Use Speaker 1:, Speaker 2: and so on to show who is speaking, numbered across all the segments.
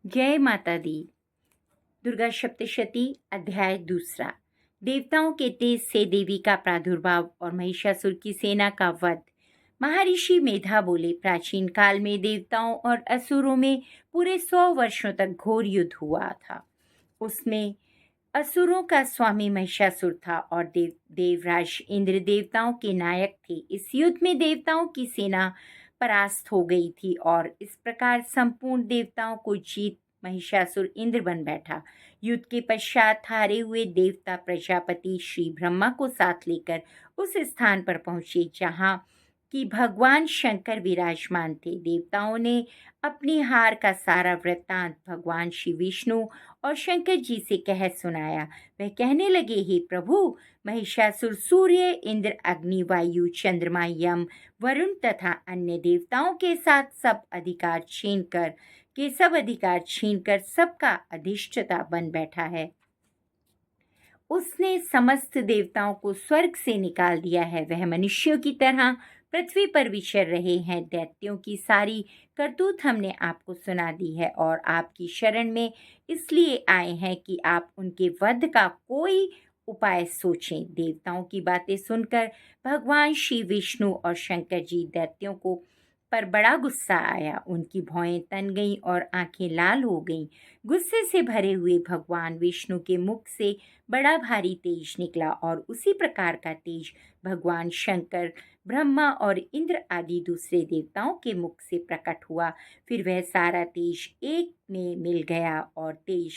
Speaker 1: जय माता दी। दुर्गा सप्तशती अध्याय दूसरा। देवताओं के तेज से देवी का प्रादुर्भाव और महिषासुर की सेना का वध। महर्षि मेधा बोले, प्राचीन काल में देवताओं और असुरों में पूरे 100 वर्षों तक घोर युद्ध हुआ था। उसमें असुरों का स्वामी महिषासुर था और देवराज इंद्र देवताओं के नायक थे। इस युद्ध में देवताओं की सेना परास्त हो गई थी और इस प्रकार संपूर्ण देवताओं को जीत महिषासुर इंद्र बन बैठा। युद्ध के पश्चात हारे हुए देवता प्रजापति श्री ब्रह्मा को साथ लेकर उस स्थान पर पहुंचे जहां कि भगवान शंकर विराजमान थे। देवताओं ने अपनी हार का सारा वृत्तांत भगवान श्री विष्णु और शंकर जी से कह सुनाया। वह कहने लगे, हे प्रभु, महिषासुर सूर्य, इंद्र, अग्नि, वायु, चंद्रमा, यम, वरुण तथा अन्य देवताओं के साथ सब अधिकार छीनकर सबका अधिष्ठता बन बैठा है। उसने समस्त देवताओं को स्वर्ग से निकाल दिया है। वह मनुष्यों की तरह पृथ्वी पर विचर रहे हैं। दैत्यों की सारी करतूत हमने आपको सुना दी है और आपकी शरण में इसलिए आए हैं कि आप उनके वध का कोई उपाय सोचें। देवताओं की बातें सुनकर भगवान श्री विष्णु और शंकर जी दैत्यों को पर बड़ा गुस्सा आया। उनकी भौहें तन गईं और आंखें लाल हो गईं। गुस्से से भरे हुए भगवान विष्णु के मुख से बड़ा भारी तेज निकला और उसी प्रकार का तेज भगवान शंकर, ब्रह्मा और इंद्र आदि दूसरे देवताओं के मुख से प्रकट हुआ। फिर वह सारा तेज एक में मिल गया और तेज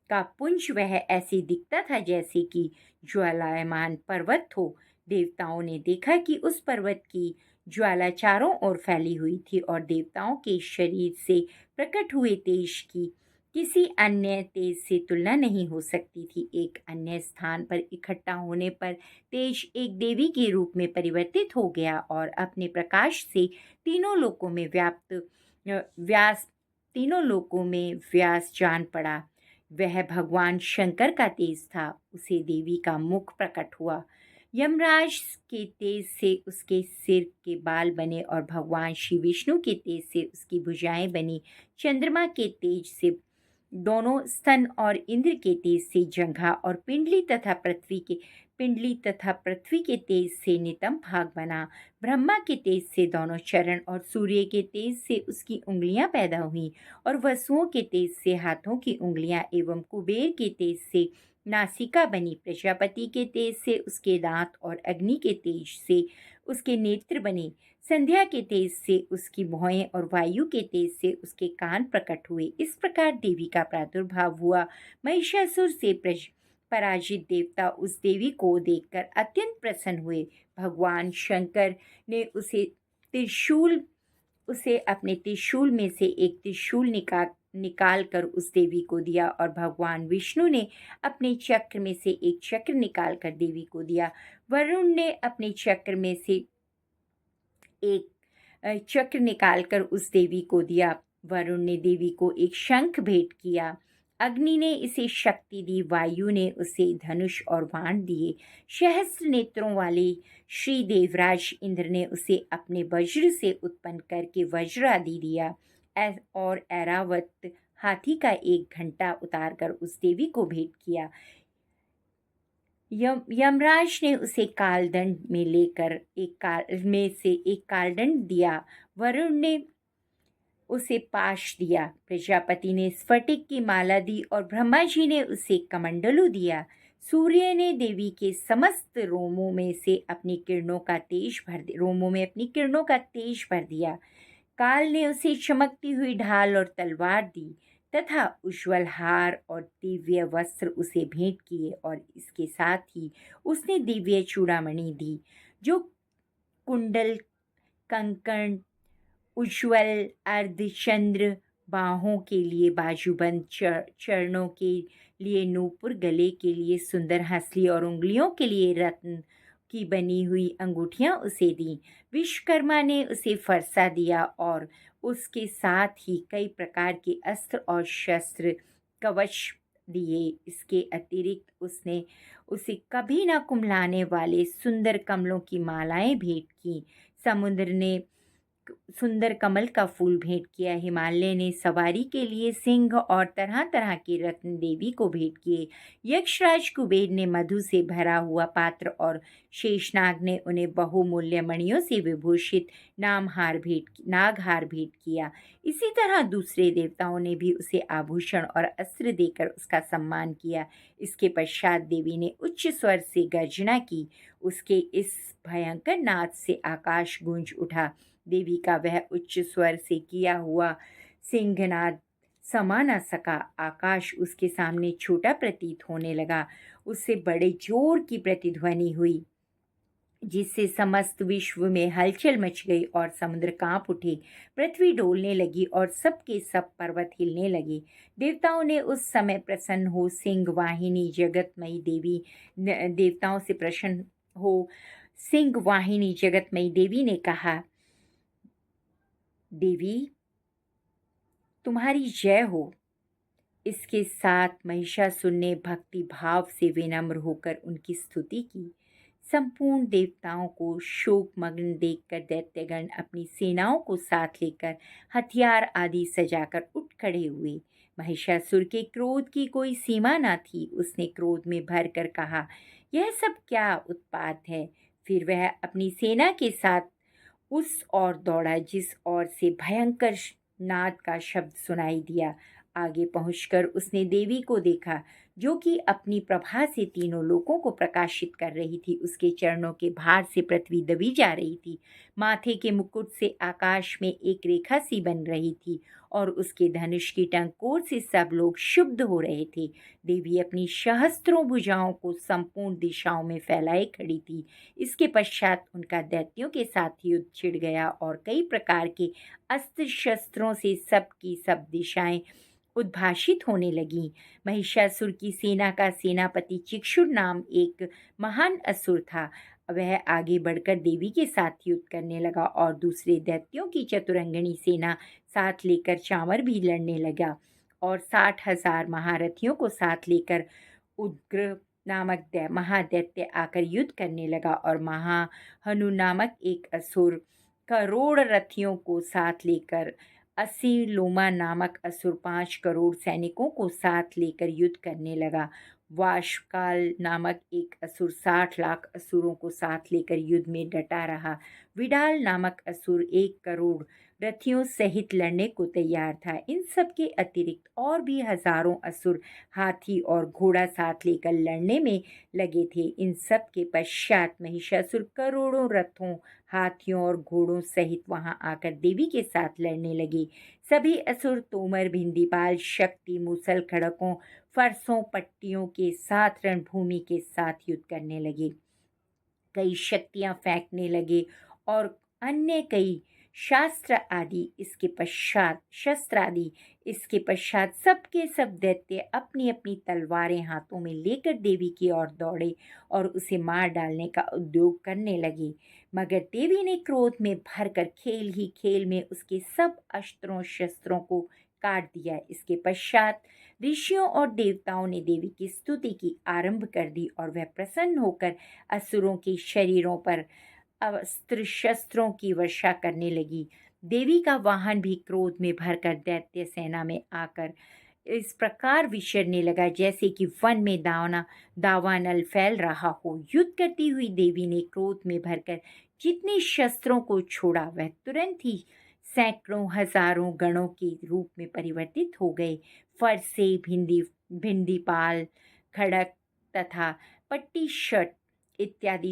Speaker 1: का पुंज वह ऐसे दिखता था जैसे कि ज्वालायमान पर्वत हो। देवताओं ने देखा कि उस पर्वत की ज्वाला चारों ओर फैली हुई थी और देवताओं के शरीर से प्रकट हुए तेज की किसी अन्य तेज से तुलना नहीं हो सकती थी। एक अन्य स्थान पर इकट्ठा होने पर तेज एक देवी के रूप में परिवर्तित हो गया और अपने प्रकाश से तीनों लोकों में व्यास जान पड़ा। वह भगवान शंकर का तेज था। उसे देवी का मुख प्रकट हुआ। यमराज के तेज से उसके सिर के बाल बने और भगवान श्री विष्णु के तेज से उसकी भुजाएं बनी। चंद्रमा के तेज से दोनों स्तन और इंद्र के तेज से जंघा और पिंडली तथा पृथ्वी के तेज से नितंब भाग बना। ब्रह्मा के तेज से दोनों चरण और सूर्य के तेज से उसकी उंगलियां पैदा हुई और वसुओं के तेज से हाथों की उंगलियां एवं कुबेर के तेज से नासिका बनी। प्रजापति के तेज से उसके दांत और अग्नि के तेज से उसके नेत्र बने। संध्या के तेज से उसकी भौहें और वायु के तेज से उसके कान प्रकट हुए। इस प्रकार देवी का प्रादुर्भाव हुआ। महिषासुर से पराजित देवता उस देवी को देखकर अत्यंत प्रसन्न हुए। भगवान शंकर ने उसे अपने त्रिशूल में से एक त्रिशूल निकाल कर उस देवी को दिया और भगवान विष्णु ने अपने चक्र में से एक चक्र निकाल कर देवी को दिया। वरुण ने अपने चक्र में से एक चक्र निकालकर उस देवी को दिया। वरुण ने देवी को एक शंख भेंट किया। अग्नि ने इसे शक्ति दी। वायु ने उसे धनुष और बाण दिए। सहस्त्र नेत्रों वाले श्री देवराज इंद्र ने उसे अपने वज्र से उत्पन्न करके वज्र आदि दिया और ऐरावत हाथी का एक घंटा उतारकर उस देवी को भेंट किया। यमराज ने उसे कालदंड में लेकर एक कालदंड दिया। वरुण ने उसे पाश दिया। प्रजापति ने स्फटिक की माला दी और ब्रह्मा जी ने उसे कमंडलू दिया। सूर्य ने देवी के समस्त रोमों में अपनी किरणों का तेज भर दिया। काल ने उसे चमकती हुई ढाल और तलवार दी तथा उज्ज्वल हार और दिव्य वस्त्र उसे भेंट किए और इसके साथ ही उसने दिव्य चूड़ामणि दी जो कुंडल, कंकण, उज्ज्वल अर्धचंद्र, बाहों के लिए बाजूबंद, चरणों के लिए नूपुर, गले के लिए सुंदर हंसली और उंगलियों के लिए रत्न की बनी हुई अंगूठियां उसे दी। विश्वकर्मा ने उसे फरसा दिया और उसके साथ ही कई प्रकार के अस्त्र और शस्त्र कवच दिए। इसके अतिरिक्त उसने उसे कभी न कुम्हलाने वाले सुंदर कमलों की मालाएं भेंट की। समुद्र ने सुंदर कमल का फूल भेंट किया। हिमालय ने सवारी के लिए सिंह और तरह तरह के रत्न देवी को भेंट किए। यक्षराज कुबेर ने मधु से भरा हुआ पात्र और शेषनाग ने उन्हें बहुमूल्य मणियों से विभूषित नागहार भेंट किया। इसी तरह दूसरे देवताओं ने भी उसे आभूषण और अस्त्र देकर उसका सम्मान किया। इसके पश्चात देवी ने उच्च स्वर से गर्जना की। उसके इस भयंकर नाद से आकाश गूंज उठा। देवी का वह उच्च स्वर से किया हुआ सिंहनाद समा न सका। आकाश उसके सामने छोटा प्रतीत होने लगा। उससे बड़े जोर की प्रतिध्वनि हुई, जिससे समस्त विश्व में हलचल मच गई और समुद्र कांप उठे। पृथ्वी डोलने लगी और सब के सब पर्वत हिलने लगे। देवताओं ने उस समय प्रसन्न हो सिंह वाहिनी जगतमयी देवी देवताओं से प्रसन्न हो सिंह वाहिनी जगतमयी देवी ने कहा, देवी तुम्हारी जय हो। इसके साथ महिषासुर ने भक्ति भाव से विनम्र होकर उनकी स्तुति की। संपूर्ण देवताओं को शोकमग्न देखकर दैत्यगण अपनी सेनाओं को साथ लेकर हथियार आदि सजाकर उठ खड़े हुए। महिषासुर के क्रोध की कोई सीमा न थी। उसने क्रोध में भर कर कहा, यह सब क्या उत्पात है। फिर वह अपनी सेना के साथ उस ओर दौड़ा जिस ओर से भयंकर नाद का शब्द सुनाई दिया। आगे पहुंचकर उसने देवी को देखा, जो कि अपनी प्रभा से तीनों लोकों को प्रकाशित कर रही थी। उसके चरणों के भार से पृथ्वी दबी जा रही थी। माथे के मुकुट से आकाश में एक रेखा सी बन रही थी और उसके धनुष की टंकोर से सब लोग शुद्ध हो रहे थे। देवी अपनी सहस्त्रों भुजाओं को संपूर्ण दिशाओं में फैलाए खड़ी थी। इसके पश्चात उनका दैत्यों के साथ युद्ध छिड़ गया और कई प्रकार के अस्त्र शस्त्रों से सब की सब दिशाएं उद्भाषित होने लगी। महिषासुर की सेना का सेनापति चिक्षुर नाम एक महान असुर था। वह आगे बढ़कर देवी के साथ युद्ध करने लगा और दूसरे दैत्यों की चतुरंगिणी सेना साथ लेकर चांवर भी लड़ने लगा और 60,000 महारथियों को साथ लेकर उग्र नामक महादैत्य आकर युद्ध करने लगा और महाहनु नामक एक असुर करोड़ रथियों को साथ लेकर लोमा नामक असुर 5 करोड़ सैनिकों को साथ लेकर युद्ध करने लगा। वाशकाल नामक एक असुर 60 लाख असुरों को साथ लेकर युद्ध में डटा रहा। विडाल नामक असुर 1 करोड़ रथियों सहित लड़ने को तैयार था। इन सब के अतिरिक्त और भी हजारों असुर हाथी और घोड़ा साथ लेकर लड़ने में लगे थे। इन सब के पश्चात महिषासुर करोड़ों रथों, हाथियों और घोड़ों सहित वहां आकर देवी के साथ लड़ने लगे। सभी असुर तोमर, भिंडीपाल, शक्ति, मूसल, खड़कों, फरसों, पट्टियों के साथ रणभूमि के साथ युद्ध करने लगे। कई शक्तियां फेंकने लगे और अन्य कई शस्त्र आदि इसके पश्चात सबके सब दैत्य अपनी अपनी तलवारें हाथों में लेकर देवी की ओर दौड़े और उसे मार डालने का उद्योग करने लगे। मगर देवी ने क्रोध में भरकर खेल ही खेल में उसके सब अस्त्रों शस्त्रों को काट दिया। इसके पश्चात ऋषियों और देवताओं ने देवी की स्तुति की आरंभ कर दी और वह प्रसन्न होकर असुरों के शरीरों पर अस्त्र शस्त्रों की वर्षा करने लगी। देवी का वाहन भी क्रोध में भरकर दैत्य सेना में आकर इस प्रकार विचरने लगा जैसे कि वन में दावानल फैल रहा हो। युद्ध करती हुई देवी ने क्रोध में भरकर जितने शस्त्रों को छोड़ा वह तुरंत ही सैकड़ों हजारों गणों के रूप में परिवर्तित हो गए। फरसे, भिंडीपाल, खड़क तथा पट्टी शट इत्यादि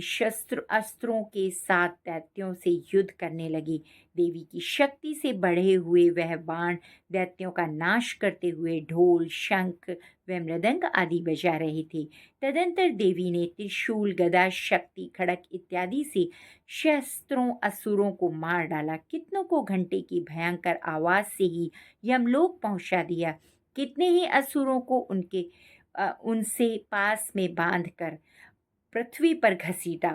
Speaker 1: अस्त्रों के साथ दैत्यों से युद्ध करने लगी। देवी की शक्ति से बढ़े हुए वह बाण दैत्यों का नाश करते हुए ढोल, शंख व मृदंग आदि बजा रहे थे। तदंतर देवी ने त्रिशूल, गदा, शक्ति, खड़क इत्यादि से शस्त्रों असुरों को मार डाला। कितनों को घंटे की भयंकर आवाज से ही यमलोक पहुंचा दिया। कितने ही असुरों को उनसे पास में बांधकर पृथ्वी पर घसीटा।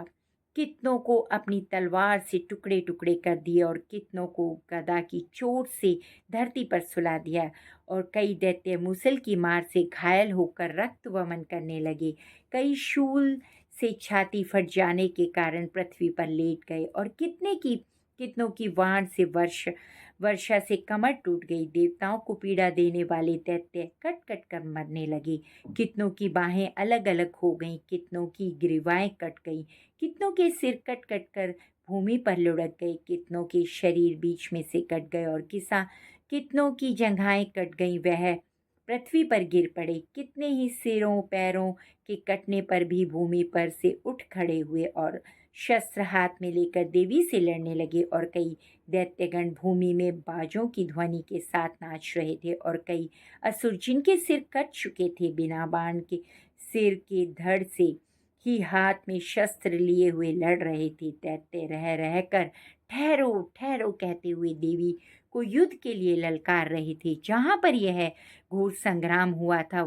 Speaker 1: कितनों को अपनी तलवार से टुकड़े टुकड़े कर दिए और कितनों को गदा की चोट से धरती पर सुला दिया और कई दैत्य मूसल की मार से घायल होकर रक्त वमन करने लगे। कई शूल से छाती फट जाने के कारण पृथ्वी पर लेट गए और कितने की कितनों की वाण से वर्षा से कमर टूट गई। देवताओं को पीड़ा देने वाले दैत्य कट कट कर मरने लगे। कितनों की बाहें अलग अलग हो गईं, कितनों की ग्रीवाएं कट गईं, कितनों के सिर कट कट कर भूमि पर लुढ़क गए, कितनों के शरीर बीच में से कट गए और कितनों की जंघाएं कट गईं, वह पृथ्वी पर गिर पड़े। कितने ही सिरों पैरों के कटने पर भी भूमि पर से उठ खड़े हुए और शस्त्र हाथ में लेकर देवी से लड़ने लगे। और कई दैत्यगण भूमि में बाजों की ध्वनि के साथ नाच रहे थे, और कई असुर जिनके सिर कट चुके थे बिना बाण के सिर के धड़ से ही हाथ में शस्त्र लिए हुए लड़ रहे थे। दैत्य रह रहकर ठहरो ठहरो कहते हुए देवी को युद्ध के लिए ललकार रहे थे। जहाँ पर यह घोर संग्राम हुआ था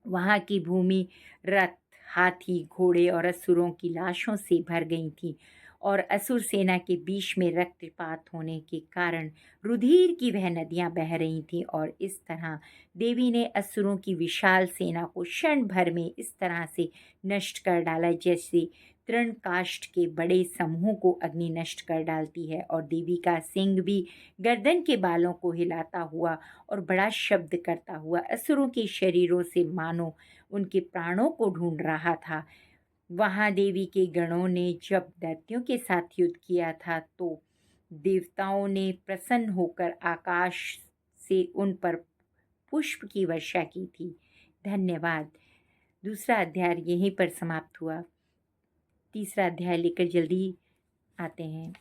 Speaker 1: वहाँ की भूमि रथ, हाथी, घोड़े और असुरों की लाशों से भर गई थी, और असुर सेना के बीच में रक्तपात होने के कारण रुधिर की वह नदियां बह रही थीं। और इस तरह देवी ने असुरों की विशाल सेना को क्षण भर में इस तरह से नष्ट कर डाला जैसे तृणकाष्ठ के बड़े समूह को अग्नि नष्ट कर डालती है। और देवी का सिंह भी गर्दन के बालों को हिलाता हुआ और बड़ा शब्द करता हुआ असुरों के शरीरों से मानो उनके प्राणों को ढूंढ रहा था। वहाँ देवी के गणों ने जब दैत्यों के साथ युद्ध किया था तो देवताओं ने प्रसन्न होकर आकाश से उन पर पुष्प की वर्षा की थी। धन्यवाद। दूसरा अध्याय यहीं पर समाप्त हुआ। तीसरा अध्याय लेकर जल्दी आते हैं।